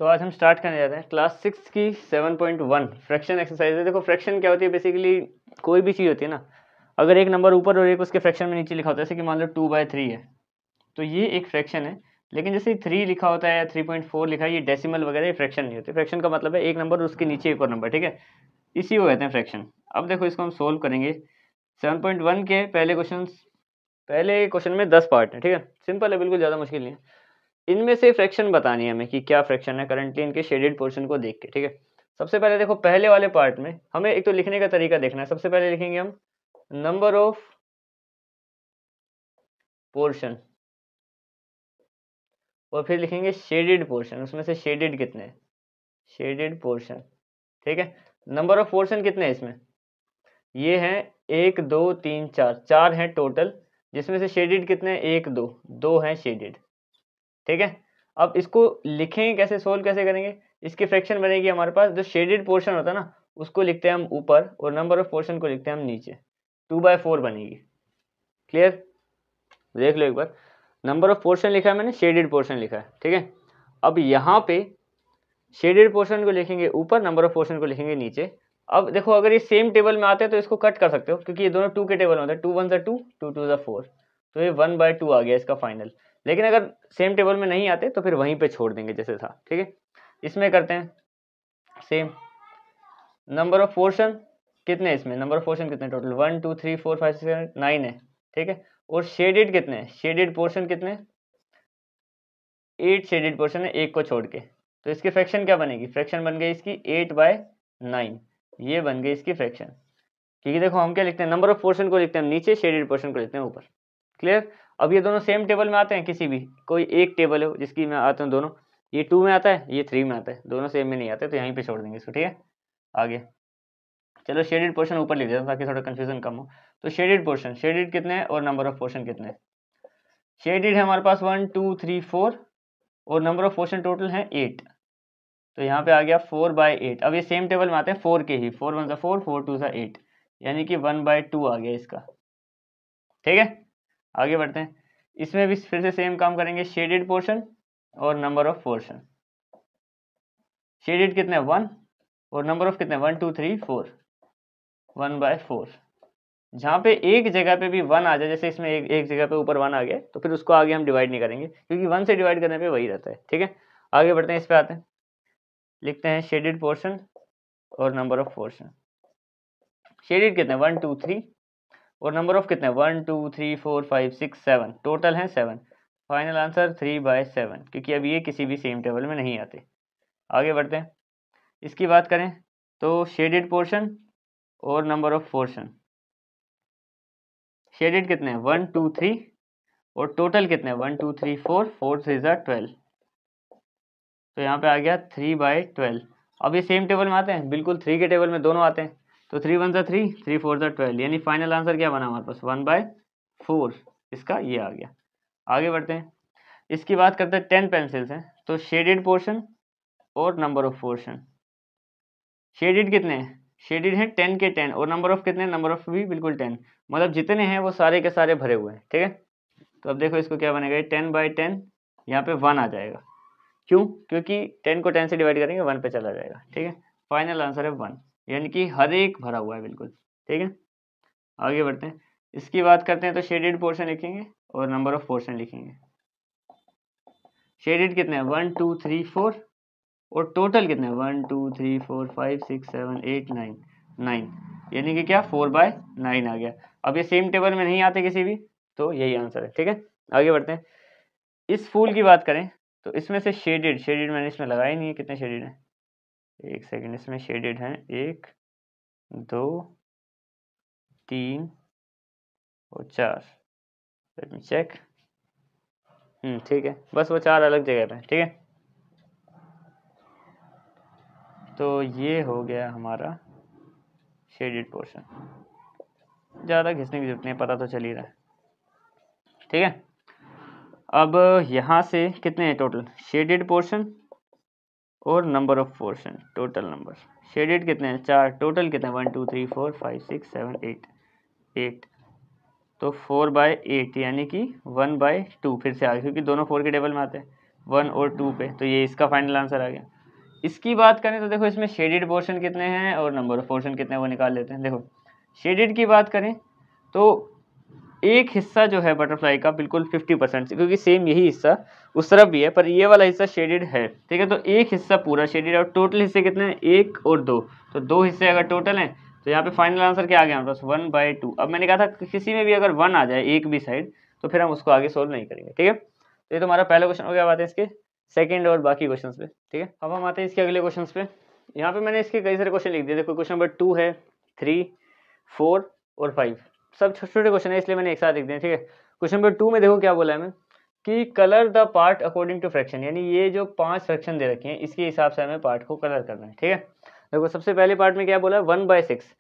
तो आज हम स्टार्ट करने जाते हैं क्लास 6 की 7.1 फ्रैक्शन एक्सरसाइज है। देखो फ्रैक्शन क्या होती है, बेसिकली कोई भी चीज़ होती है ना, अगर एक नंबर ऊपर और एक उसके फ्रैक्शन में नीचे लिखा होता है, जैसे कि मान लो 2/3 है, तो ये एक फ्रैक्शन है। लेकिन जैसे 3 लिखा होता है या 3.4 लिखा है, ये डेसिमल वगैरह ये फ्रैक्शन नहीं होते। फ्रैक्शन का मतलब है एक नंबर और उसके नीचे एक और नंबर, ठीक है, इसी को कहते हैं फ्रैक्शन। अब देखो इसको हम सोल्व करेंगे। 7.1 के पहले क्वेश्चन में 10 पार्ट है, ठीक है, सिंपल है, बिल्कुल ज़्यादा मुश्किल नहीं है। इनमें से फ्रैक्शन बतानी है हमें कि क्या फ्रैक्शन है करंटली इनके शेडेड पोर्शन को देख के, ठीक है। सबसे पहले देखो पहले वाले पार्ट में हमें एक तो लिखने का तरीका देखना है। सबसे पहले लिखेंगे हम नंबर ऑफ पोर्शन और फिर लिखेंगे शेडेड पोर्शन, उसमें से शेडेड कितने हैं, शेडेड पोर्शन, ठीक है। नंबर ऑफ पोर्शन कितने हैं इसमें, ये हैं 1 2 3 4, 4 हैं टोटल, जिसमें से शेडेड कितने हैं, 1 2, 2 हैं शेडेड, ठीक है। अब इसको लिखेंगे कैसे, सोल्व कैसे करेंगे, इसकी फ्रैक्शन बनेगी हमारे पास, जो शेडेड पोर्शन होता है ना उसको लिखते हैं हम ऊपर और नंबर ऑफ पोर्शन को लिखते हैं हम नीचे, 2/4 बनेगी। क्लियर, देख लो एक बार, नंबर ऑफ पोर्शन लिखा है मैंने, शेडेड पोर्शन लिखा है, ठीक है। अब यहाँ पे शेडेड पोर्शन को लिखेंगे ऊपर, नंबर ऑफ पोर्शन को लिखेंगे नीचे। अब देखो अगर ये सेम टेबल में आते हैं तो इसको कट कर सकते हो, क्योंकि ये दोनों 2 के टेबल में होते हैं, 2 1 2, 2 2 4, तो ये 1/2 आ गया इसका फाइनल। लेकिन अगर सेम टेबल में नहीं आते तो फिर वहीं पे छोड़ देंगे जैसे था, ठीक है। इसमें करते हैं सेम, नंबर ऑफ पोर्शन कितने, इसमें नंबर ऑफ पोर्शन कितने टोटल, 1 2 3 4 5 6 7 9 है, ठीक है। और शेडेड कितने हैं, शेडेड पोर्शन कितने, 8 शेडेड पोर्शन है, एक को छोड़ के। तो इसकी फ्रैक्शन क्या बनेगी, फ्रैक्शन बन गई इसकी 8/9, ये बन गई इसकी फ्रैक्शन। क्योंकि देखो हम क्या लिखते हैं, नंबर ऑफ पोर्शन को लिखते हैं नीचे, शेडेड पोर्शन को लिखते हैं ऊपर। क्लियर। अब ये दोनों सेम टेबल में आते हैं, किसी भी कोई एक टेबल हो जिसकी में आते हैं दोनों, ये 2 में आता है, ये 3 में आता है, दोनों सेम में नहीं आते, तो यहीं पे छोड़ देंगे इसको, ठीक है। आगे चलो शेडेड पोर्शन ऊपर लिख देता हूं ताकि थोड़ा कंफ्यूजन कम हो। तो शेडेड पोर्शन, शेडेड कितने हैं और नंबर ऑफ पोर्शन कितने हैं, शेडेड है हमारे पास 1 2 3 4 और नंबर ऑफ पोर्शन टोटल है 8, तो यहाँ पे आ गया 4/8। अब ये सेम टेबल में आते हैं 4 के ही, 4 1 4 4 2 8, यानी कि 1/2 आ गया इसका, ठीक है। आगे बढ़ते हैं, इसमें भी फिर से सेम काम करेंगे, शेडेड पोर्शन और नंबर ऑफ पोर्शन। शेडेड कितने 1 और नंबर ऑफ कितने 1 2 3 4, 1/4। जहाँ पे एक जगह पे भी 1 आ जाए, जैसे इसमें एक जगह पे ऊपर 1 आ गया, तो फिर उसको आगे हम डिवाइड नहीं करेंगे, क्योंकि 1 से डिवाइड करने पे वही रहता है, ठीक है। आगे बढ़ते हैं, इस पे आते हैं, लिखते हैं शेडेड पोर्शन और नंबर ऑफ पोर्शन। शेडेड कितने 1 2 3 और नंबर ऑफ कितने 1 2 3 4 5 6 7, टोटल हैं 7। फाइनल आंसर 3/7, क्योंकि अब ये किसी भी सेम टेबल में नहीं आते। आगे बढ़ते हैं, इसकी बात करें तो शेडेड पोर्शन और नंबर ऑफ पोर्शन, शेडेड कितने हैं 1 2 3 और टोटल कितने 1 2 3 4, 4 3 12, तो यहाँ पे आ गया 3/12। अब ये सेम टेबल में आते हैं, बिल्कुल 3 के टेबल में दोनों आते हैं, तो 3 1 3 3 4 12, यानी फाइनल आंसर क्या बना हमारे पास 1/4, इसका ये आ गया। आगे बढ़ते हैं, इसकी बात करते हैं 10 पेंसिल्स हैं, तो शेडेड पोर्शन और नंबर ऑफ पोर्शन। शेडेड कितने हैं, शेडेड हैं 10 के 10 और नंबर ऑफ कितने, नंबर ऑफ भी बिल्कुल 10, मतलब जितने हैं वो सारे के सारे भरे हुए हैं, ठीक है। तो अब देखो इसको क्या बनेगा, 10/10, यहाँ पे 1 आ जाएगा, क्यों, क्योंकि 10 को 10 से डिवाइड करेंगे 1 पे चला जाएगा, ठीक है। फाइनल आंसर है 1, यानी कि हर एक भरा हुआ है बिल्कुल, ठीक है। आगे बढ़ते हैं, इसकी बात करते हैं, तो शेडेड पोर्शन लिखेंगे और नंबर ऑफ पोर्शन लिखेंगे। शेडेड कितने हैं 1 2 3 4 और टोटल कितने हैं 1 2 3 4 5 6 7 8 9, 9, यानी कि क्या 4/9 आ गया। अब ये सेम टेबल में नहीं आते किसी भी, तो यही आंसर है, ठीक है। आगे बढ़ते हैं, इस फूल की बात करें तो इसमें से शेडेड, शेडेड मैंने इसमें लगाया नहीं है, कितने शेडेड हैं, एक सेकंड, इसमें शेडेड हैं 1 2 3 और 4, लेट मी चेक, ठीक है, बस वो 4 अलग जगह पे हैं, ठीक है। तो ये हो गया हमारा शेडेड पोर्शन, ज़्यादा घिसने की जरूरत नहीं, पता तो चल ही रहा है, ठीक है। अब यहाँ से कितने हैं टोटल, शेडेड पोर्शन और number of portion, total number, shaded कितने हैं 4, टोटल कितने हैं 1 2 3 4 5 6 7 8, 8, तो 4/8, यानी कि 1/2 फिर से आ गया, क्योंकि दोनों 4 के टेबल में आते हैं, 1 और 2 पे, तो ये इसका फाइनल आंसर आ गया। इसकी बात करें तो देखो इसमें शेडेड पोर्शन कितने हैं और नंबर ऑफ पोर्शन कितने हैं वो निकाल लेते हैं। देखो शेडेड की बात करें तो एक हिस्सा जो है बटरफ्लाई का बिल्कुल 50%, क्योंकि सेम यही हिस्सा उस तरफ भी है, पर ये वाला हिस्सा शेडेड है, ठीक है। तो एक हिस्सा पूरा शेडेड है और टोटल हिस्से कितने हैं, 1 और 2, तो 2 हिस्से अगर टोटल हैं तो यहाँ पे फाइनल आंसर क्या आ गया हमारे पास, 1/2। अब मैंने कहा था किसी में भी अगर 1 आ जाए एक भी साइड तो फिर हम उसको आगे सोल्व नहीं करेंगे, ठीक है। तो ये तो हमारा पहला क्वेश्चन हो गया। बात है इसके सेकंड और बाकी क्वेश्चन पे, ठीक है। अब हम आते हैं इसके अगले क्वेश्चन पे। यहाँ पे मैंने इसके कई सारे क्वेश्चन लिख दिए। देखो क्वेश्चन नंबर 2 है, 3, 4 और 5, सब छोटे छोटे क्वेश्चन है इसलिए मैंने एक साथ लिख दिए, ठीक है। क्वेश्चन नंबर 2 में देखो क्या बोला है हमें कि colour the part according to fraction, यानी ये जो 5 फ्रैक्शन दे रखे हैं इसके हिसाब से हमें पार्ट को कलर करना है, ठीक है। देखो सबसे पहले पार्ट में क्या बोला है, 1/6।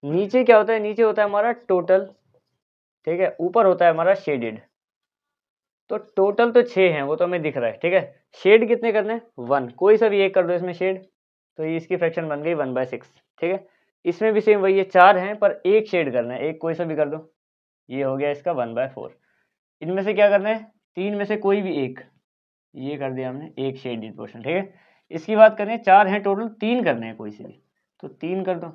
नीचे क्या होता है, नीचे होता है हमारा टोटल, ठीक है, ऊपर होता है हमारा शेडेड। तो टोटल तो 6 हैं, वो तो हमें दिख रहा है, ठीक है। शेड कितने करने हैं, 1, कोई सा भी एक कर दो इसमें शेड, तो ये इसकी फ्रैक्शन बन गई 1/6, ठीक है। इसमें भी सेम वही है, 4 हैं पर एक शेड करना है, एक कोई सा भी कर दो, ये हो गया इसका 1/4। इनमें से क्या करना है, 3 में से कोई भी एक, ये कर दिया हमने एक शेडेड पोर्शन, ठीक है। इसकी बात करें 4 हैं टोटल, 3 करने हैं कोई से भी, तो 3 कर दो,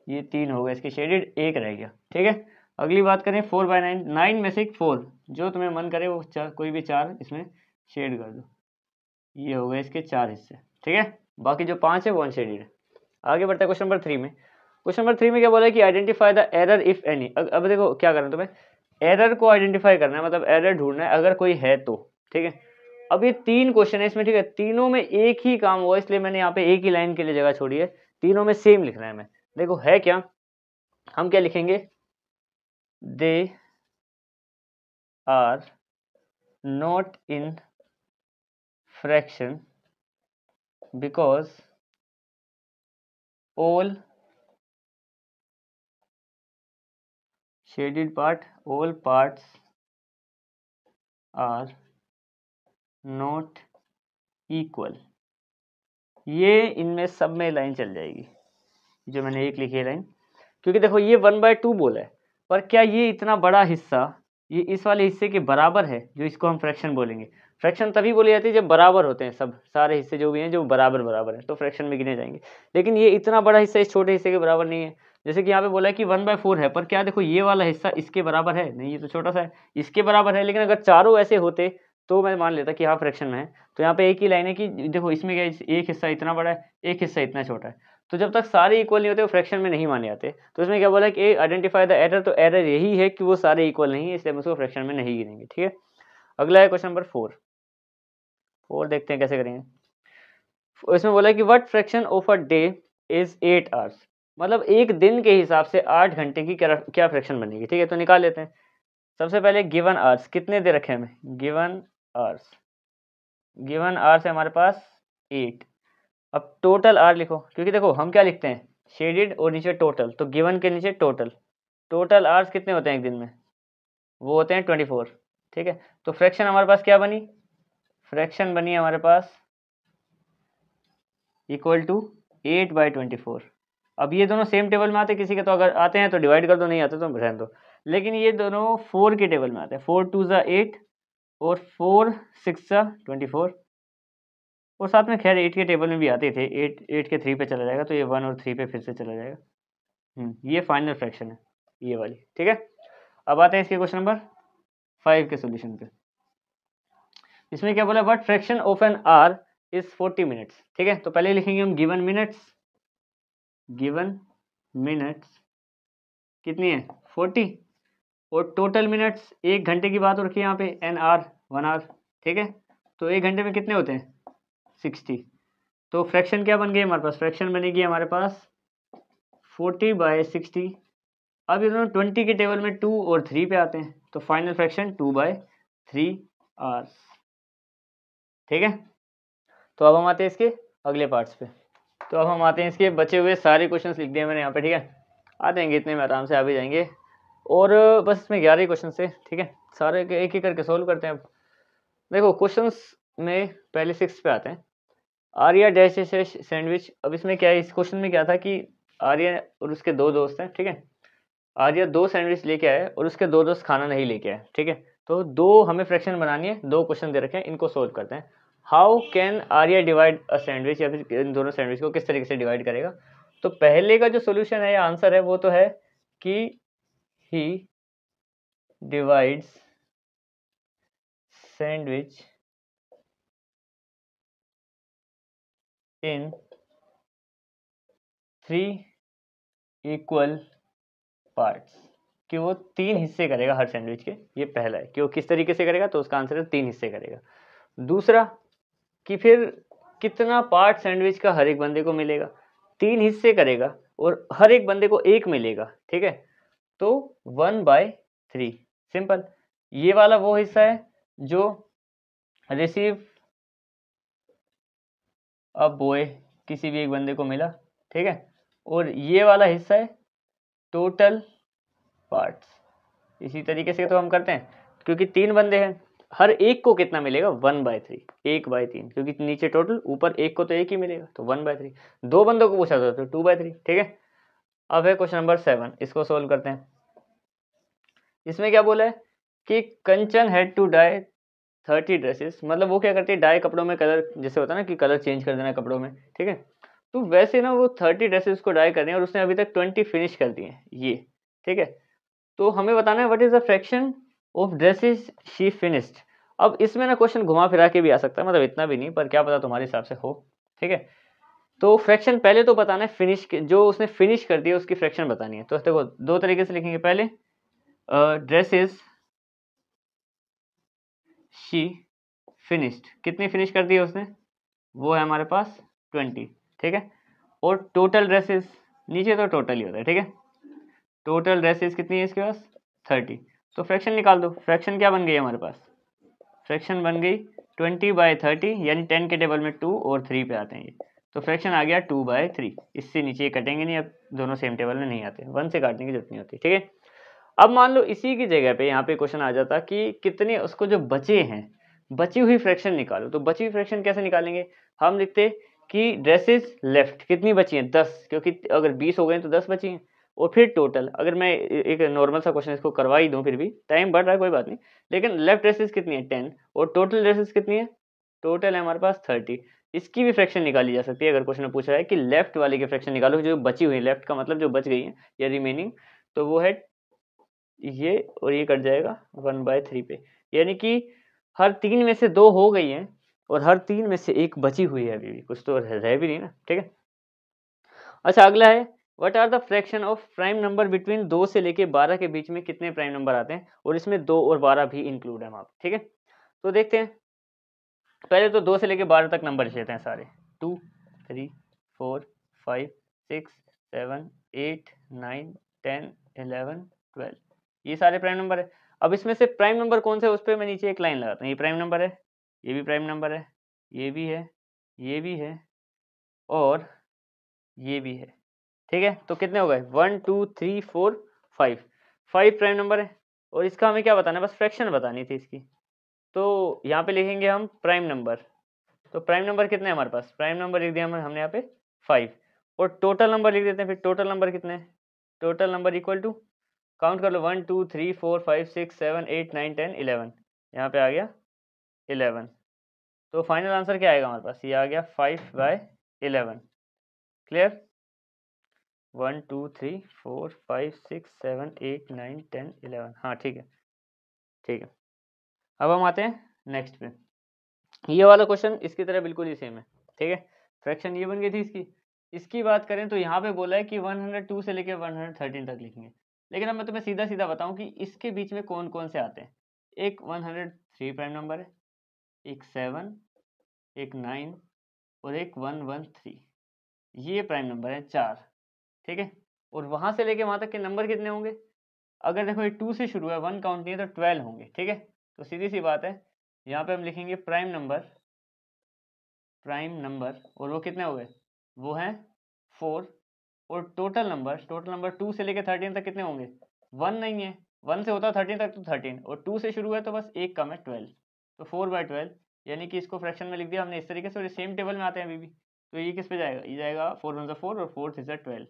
ये 3 हो गए इसके शेडेड, एक रह गया, ठीक है। अगली बात करें 4/9, 9 में से 4, जो तुम्हें मन करे वो कोई भी 4 इसमें शेड कर दो, ये हो गए इसके 4 हिस्से, ठीक है। बाकी जो 5 है वो अनशेडेड है। आगे बढ़ता है क्वेश्चन नंबर 3 में। क्वेश्चन नंबर 3 में क्या बोला है कि identify the error if any. अब देखो क्या करना है तुम्हें, एरर को आइडेंटिफाई करना है, मतलब एरर ढूंढना है अगर कोई है तो, ठीक है। अब ये 3 क्वेश्चन है इसमें, ठीक है, तीनों में एक ही काम हुआ, इसलिए मैंने यहाँ पे एक ही लाइन के लिए जगह छोड़ी है, तीनों में सेम लिखना है हमें। देखो है क्या, हम क्या लिखेंगे, they are not in fraction because all shaded part, all parts are not equal। ये इनमें सब में लाइन चल जाएगी जो मैंने एक लिखी है लाइन, क्योंकि देखो ये 1/2 बोला है, पर क्या ये इतना बड़ा हिस्सा ये इस वाले हिस्से के बराबर है, जो इसको हम फ्रैक्शन बोलेंगे। फ्रैक्शन तभी बोली जाती है जब बराबर होते हैं, सब सारे हिस्से जो भी हैं जो बराबर बराबर हैं तो फ्रैक्शन में गिने जाएंगे। लेकिन ये इतना बड़ा हिस्सा इस छोटे हिस्से के बराबर नहीं है। जैसे कि यहाँ पे बोला है कि 1/4 है, पर क्या देखो ये वाला हिस्सा इसके बराबर है नहीं, ये तो छोटा सा है, इसके बराबर है। लेकिन अगर चारों ऐसे होते तो मैं मान लेता कि हाँ फ्रैक्शन में है। तो यहाँ पे एक ही लाइन है कि देखो इसमें क्या, एक हिस्सा इतना बड़ा है, एक हिस्सा इतना छोटा है, तो जब तक सारे इक्वल नहीं होते वो फ्रैक्शन में नहीं माने जाते। तो इसमें क्या बोला कि आइडेंटिफाई द एरर, तो एरर यही है कि वो सारे इक्वल नहीं है, इसलिए हम उसको फ्रैक्शन में नहीं गिनेंगे, ठीक है। अगला है क्वेश्चन नंबर 4 देखते हैं कैसे करेंगे। इसमें बोला है कि what fraction of a day is 8 hours, मतलब एक दिन के हिसाब से 8 घंटे की क्या फ्रैक्शन बनेगी, ठीक है। तो निकाल लेते हैं। सबसे पहले गिवन आवर्स कितने दे रखे हैं हमें, गिवन आवर्स है हमारे पास 8। अब टोटल आर लिखो, क्योंकि देखो हम क्या लिखते हैं, शेडेड और नीचे टोटल, तो गिवन के नीचे टोटल आवर्स कितने होते हैं एक दिन में, वो होते हैं 24, ठीक है। तो फ्रैक्शन हमारे पास क्या बनी, फ्रैक्शन बनी हमारे पास इक्वल टू 8/24। अब ये दोनों सेम टेबल में आते हैं, किसी के तो अगर आते हैं तो डिवाइड कर दो, नहीं आते तो रहने दो। लेकिन ये दोनों 4 के टेबल में आते हैं, 4 2 ज़ा 8 और 4 6 ज़ा 24, और साथ में खैर 8 के टेबल में भी आते थे, 8 के 3 पे चला जाएगा, तो ये 1 और 3 पे फिर से चला जाएगा। ये फाइनल फ्रैक्शन है ये वाली, ठीक है। अब आते हैं इसके क्वेश्चन नंबर 5 के सोल्यूशन पे। इसमें क्या बोला, what fraction of an hour is 40 minutes, ठीक है। तो पहले लिखेंगे हम गिवन मिनट्स कितनी है 40, और टोटल मिनट्स, एक घंटे की बात हो रखी है यहाँ पे, एन आवर 1 आवर, ठीक है। तो एक घंटे में कितने होते हैं 60। तो फ्रैक्शन क्या बन गई हमारे पास, फ्रैक्शन बनेगी हमारे पास 40/60। अब ये दोनों 20 के टेबल में 2 और 3 पे आते हैं, तो फाइनल फ्रैक्शन 2/3 आवर्स, ठीक है। तो अब हम आते हैं इसके अगले पार्ट्स पे। तो अब हम आते हैं इसके बचे हुए सारे क्वेश्चंस लिख दिए मैंने यहाँ पे, ठीक है। आ जाएंगे इतने में आराम से आ भी जाएंगे, और बस इसमें 11 क्वेश्चन थे, ठीक है। सारे एक एक करके सोल्व करते हैं। अब देखो क्वेश्चंस में पहले 6 पे आते हैं, आर्या डैश सैंडविच। अब इसमें क्या है, इस क्वेश्चन में क्या था कि आर्या और उसके 2 दोस्त हैं, ठीक है। आर्या 2 सैंडविच लेके आए और उसके 2 दोस्त खाना नहीं लेके आए, ठीक है। तो दो हमें फ्रैक्शन बनानी है, दो क्वेश्चन दे रखे हैं, इनको सोल्व करते हैं। How can Arya divide a sandwich, या फिर इन दोनों सैंडविच को किस तरीके से डिवाइड करेगा। तो पहले का जो सोल्यूशन है या आंसर है वो तो है कि ही डिवाइड्स सैंडविच इन 3 इक्वल पार्ट्स, कि वो 3 हिस्से करेगा हर सैंडविच के। ये पहला है कि वो किस तरीके से करेगा, तो उसका आंसर है 3 हिस्से करेगा। दूसरा कि फिर कितना पार्ट सैंडविच का हर एक बंदे को मिलेगा, 3 हिस्से करेगा और हर एक बंदे को एक मिलेगा, ठीक है, तो 1/3। सिंपल। ये वाला वो हिस्सा है जो रिसीव अ बॉय, किसी भी एक बंदे को मिला, ठीक है, और ये वाला हिस्सा है टोटल पार्ट्स। इसी तरीके से तो हम करते हैं, क्योंकि 3 बंदे हैं, हर एक को कितना मिलेगा 1/3, 1/3, क्योंकि नीचे टोटल, ऊपर एक को तो एक ही मिलेगा, तो 1/3। 2 बंदों को पूछा था तो 2/3, ठीक है। अब है क्वेश्चन नंबर 7, इसको सोल्व करते हैं। इसमें क्या बोला है कि कंचन हैड टू डाई 30 ड्रेसेस, मतलब वो क्या करती है, डाई कपड़ों में कलर, जैसे होता है ना कि कलर चेंज कर देना कपड़ों में, ठीक है, तो वैसे ना वो 30 ड्रेसेस को डाई करनी है और उसने अभी तक 20 फिनिश कर दी हैं, ये, ठीक है। तो हमें बताना है what is the fraction of dresses she finished. अब इसमें ना क्वेश्चन घुमा फिरा के भी आ सकता है, मतलब इतना भी नहीं, पर क्या पता तुम्हारे हिसाब से हो, ठीक है। तो फ्रैक्शन पहले तो बताना है फिनिश के, जो उसने फिनिश कर दिया उसकी फ्रैक्शन बतानी है। तो देखो दो तरीके से लिखेंगे, पहले ड्रेसेस शी फिनिश्ड, कितनी फिनिश कर दी है उसने, वो है हमारे पास 20, ठीक है। और टोटल ड्रेसेस, नीचे तो टोटल ही होता है, ठीक है, टोटल ड्रेसेस कितनी है इसके पास 30। तो फ्रैक्शन निकाल दो, फ्रैक्शन क्या बन गई हमारे पास, फ्रैक्शन बन गई 20/30, यानी 10 के टेबल में 2 और 3 पे आते हैं ये, तो फ्रैक्शन आ गया 2/3। इससे नीचे ये कटेंगे नहीं, अब दोनों सेम टेबल में नहीं आते, 1 से काटने की जरूरत नहीं होती, ठीक है। अब मान लो इसी की जगह पे यहाँ पे क्वेश्चन आ जाता कि कितने उसको जो बचे हैं, बची हुई फ्रैक्शन निकालो। तो बची हुई फ्रैक्शन कैसे निकालेंगे, हम लिखते कि ड्रेसेस लेफ्ट कितनी बची हैं 10, क्योंकि अगर 20 हो गए तो 10 बची हैं, और फिर टोटल, अगर मैं एक नॉर्मल सा क्वेश्चन इसको करवा ही दूं, फिर भी टाइम बढ़ रहा है कोई बात नहीं, लेकिन लेफ्ट ड्रेसेस कितनी है 10 और टोटल ड्रेसेस कितनी है, टोटल है हमारे पास 30। इसकी भी फ्रैक्शन निकाली जा सकती है, अगर क्वेश्चन में पूछा है कि लेफ्ट वाले की फ्रैक्शन निकालो, जो बची हुई, लेफ्ट का मतलब जो बच गई है या रिमेनिंग, तो वो है ये, और ये कट जाएगा 1/3 पे, यानी कि हर 3 में से 2 हो गई हैं और हर 3 में से 1 बची हुई है, अभी भी कुछ तो रह भी नहीं ना, ठीक है। अच्छा अगला है what are the fraction of prime number between 2 से लेके 12 के बीच में कितने प्राइम नंबर आते हैं, और इसमें 2 और 12 भी इंक्लूड है वहाँ पे, ठीक है। तो देखते हैं, पहले तो 2 से लेके 12 तक नंबर लेते हैं सारे, 2 3 4 5 6 7 8 9 10 11 12, ये सारे प्राइम नंबर है। अब इसमें से प्राइम नंबर कौन सा है, उस पर मैं नीचे एक लाइन लगाता हूँ, ये प्राइम नंबर है, ये भी प्राइम नंबर है, ये भी है, ये भी है, और ये भी है, ठीक है। तो कितने हो गए 1 2 3 4 5, 5 प्राइम नंबर है, और इसका हमें क्या बताना है, बस फ्रैक्शन बतानी थी इसकी। तो यहाँ पे लिखेंगे हम प्राइम नंबर, तो प्राइम नंबर कितने हैं हमारे पास, प्राइम नंबर लिख दिया हमने यहाँ पे 5, और टोटल नंबर लिख देते हैं, फिर टोटल नंबर कितने हैं, total number equal to, count कर लो 1 2 3 4 5 6 7 8 9 10 11, यहाँ पे आ गया 11। तो फाइनल आंसर क्या आएगा हमारे पास, ये आ गया 5/11। क्लियर, 1 2 3 4 5 6 7 8 9 10 11, हाँ ठीक है, ठीक है। अब हम आते हैं नेक्स्ट पे, ये वाला क्वेश्चन इसकी तरह बिल्कुल ही सेम है, ठीक है। फ्रैक्शन ये बन गई थी इसकी। इसकी बात करें तो यहाँ पे बोला है कि 102 से लेकर 113 तक लिखेंगे, लेकिन अब मैं तुम्हें सीधा सीधा बताऊं कि इसके बीच में कौन कौन से आते हैं। एक 103 प्राइम नंबर है, एक 7, एक 9 और एक 113, ये प्राइम नंबर है 4, ठीक है। और वहां से लेके वहां तक के नंबर कितने होंगे, अगर देखो ये 2 से शुरू है, 1 काउंट नहीं है, तो 12 होंगे, ठीक है। तो सीधी सी बात है, यहाँ पे हम लिखेंगे प्राइम नंबर, प्राइम नंबर, और वो कितने हो गए, वो हैं 4, और टोटल नंबर, टोटल नंबर 2 से लेकर 13 तक कितने होंगे, 1 नहीं है, 1 से होता है 13 तक तो 13, और 2 से शुरू है तो बस एक कम है 12, तो 4/12, यानी कि इसको फ्रैक्शन में लिख दिया हमने इस तरीके से, और ये सेम टेबल में आते हैं अभी भी। तो ये किस पे जाएगा, ये जाएगा 4 1 4 और 4 3 12,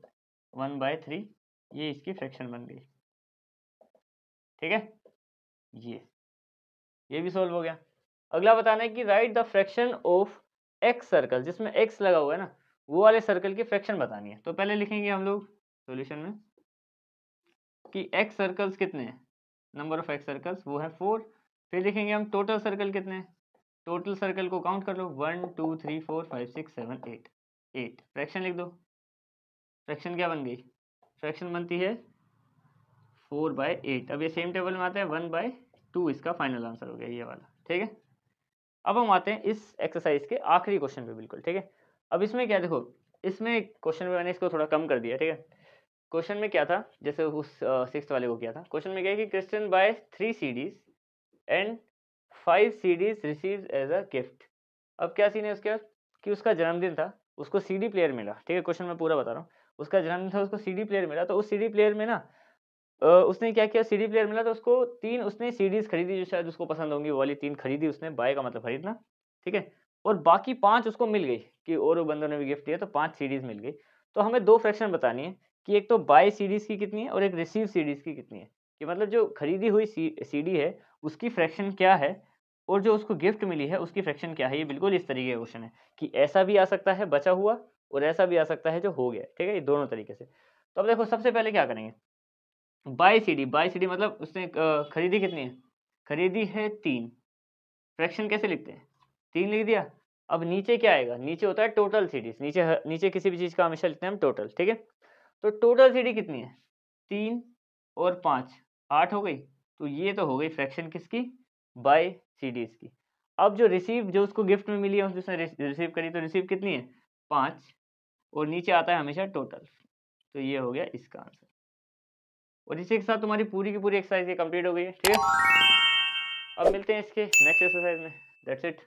1/3, ये इसकी फ्रैक्शन बन गई, ठीक है। ये ये भी सोल्व हो गया। अगला बताना है कि right the fraction of x circle, जिसमें एक्स लगा हुआ है ना, वो वाले सर्कल की फ्रैक्शन बतानी है। तो पहले लिखेंगे हम लोग सॉल्यूशन में कि एक्स सर्कल्स कितने हैं, नंबर ऑफ एक्स सर्कल्स वो है 4। फिर लिखेंगे हम टोटल सर्कल कितने हैं, टोटल सर्कल को काउंट कर लो 1 2 3 4 5 6 7 8, 8 फ्रैक्शन लिख दो। फ्रैक्शन क्या बन गई, फ्रैक्शन बनती है 4/8। अब ये सेम टेबल में आता है 1/2, इसका फाइनल आंसर हो गया ये वाला। ठीक है, अब हम आते हैं इस एक्सरसाइज के आखिरी क्वेश्चन पे बिल्कुल। ठीक है, अब इसमें क्या देखो, इसमें क्वेश्चन में मैंने इसको थोड़ा कम कर दिया। ठीक है, क्वेश्चन में क्या था, जैसे उस 6th वाले को किया था, क्वेश्चन में क्या है कि Christian buy 3 CDs and 5 CDs received as a gift. अब क्या सीन है उसके बाद कि उसका जन्मदिन था, उसको CD प्लेयर मिला। ठीक है, क्वेश्चन मैं पूरा बता रहा हूँ। उसका जन्मदिन था, उसको CD प्लेयर मिला, तो उस CD प्लेयर में ना उसने क्या किया, CD प्लेयर मिला तो उसको 3 उसने CDs खरीदी जो शायद उसको पसंद होंगी, वो वाली 3 खरीदी उसने। बाय का मतलब खरीदना। ठीक है, और बाकी 5 उसको मिल गई कि और बंदों ने भी गिफ्ट दिया, तो 5 CDs मिल गई। तो हमें 2 फ्रैक्शन बतानी है कि एक तो बाय CDs की कितनी है और एक रिसीव CDs की कितनी है, कि मतलब जो खरीदी हुई CD है उसकी फ्रैक्शन क्या है और जो उसको गिफ्ट मिली है उसकी फ्रैक्शन क्या है। ये बिल्कुल इस तरीके का क्वेश्चन है कि ऐसा भी आ सकता है बचा हुआ और ऐसा भी आ सकता है जो हो गया। ठीक है, ये दोनों तरीके से। तो अब देखो सबसे पहले क्या करेंगे, बाय CD मतलब उसने खरीदी कितनी है, खरीदी है 3। फ्रैक्शन कैसे लिखते हैं, 3 लिख दिया। अब नीचे क्या आएगा, नीचे होता है टोटल CDs, नीचे किसी भी चीज़ का हमेशा लिखते हैं हम टोटल। ठीक है, तो टोटल CD कितनी है, 3 और 5 8 हो गई। तो ये तो हो गई फ्रैक्शन किसकी, बाय CDs की। अब जो रिसीव, जो उसको गिफ्ट में मिली है, उसने रिसीव करी, तो रिसीव कितनी है 5, और नीचे आता है हमेशा टोटल। तो ये हो गया इसका आंसर। और इसी के साथ तुम्हारी पूरी की पूरी एक्सरसाइज ये कंप्लीट हो गई है। ठीक है, अब मिलते हैं इसके नेक्स्ट एक्सरसाइज में। That's it.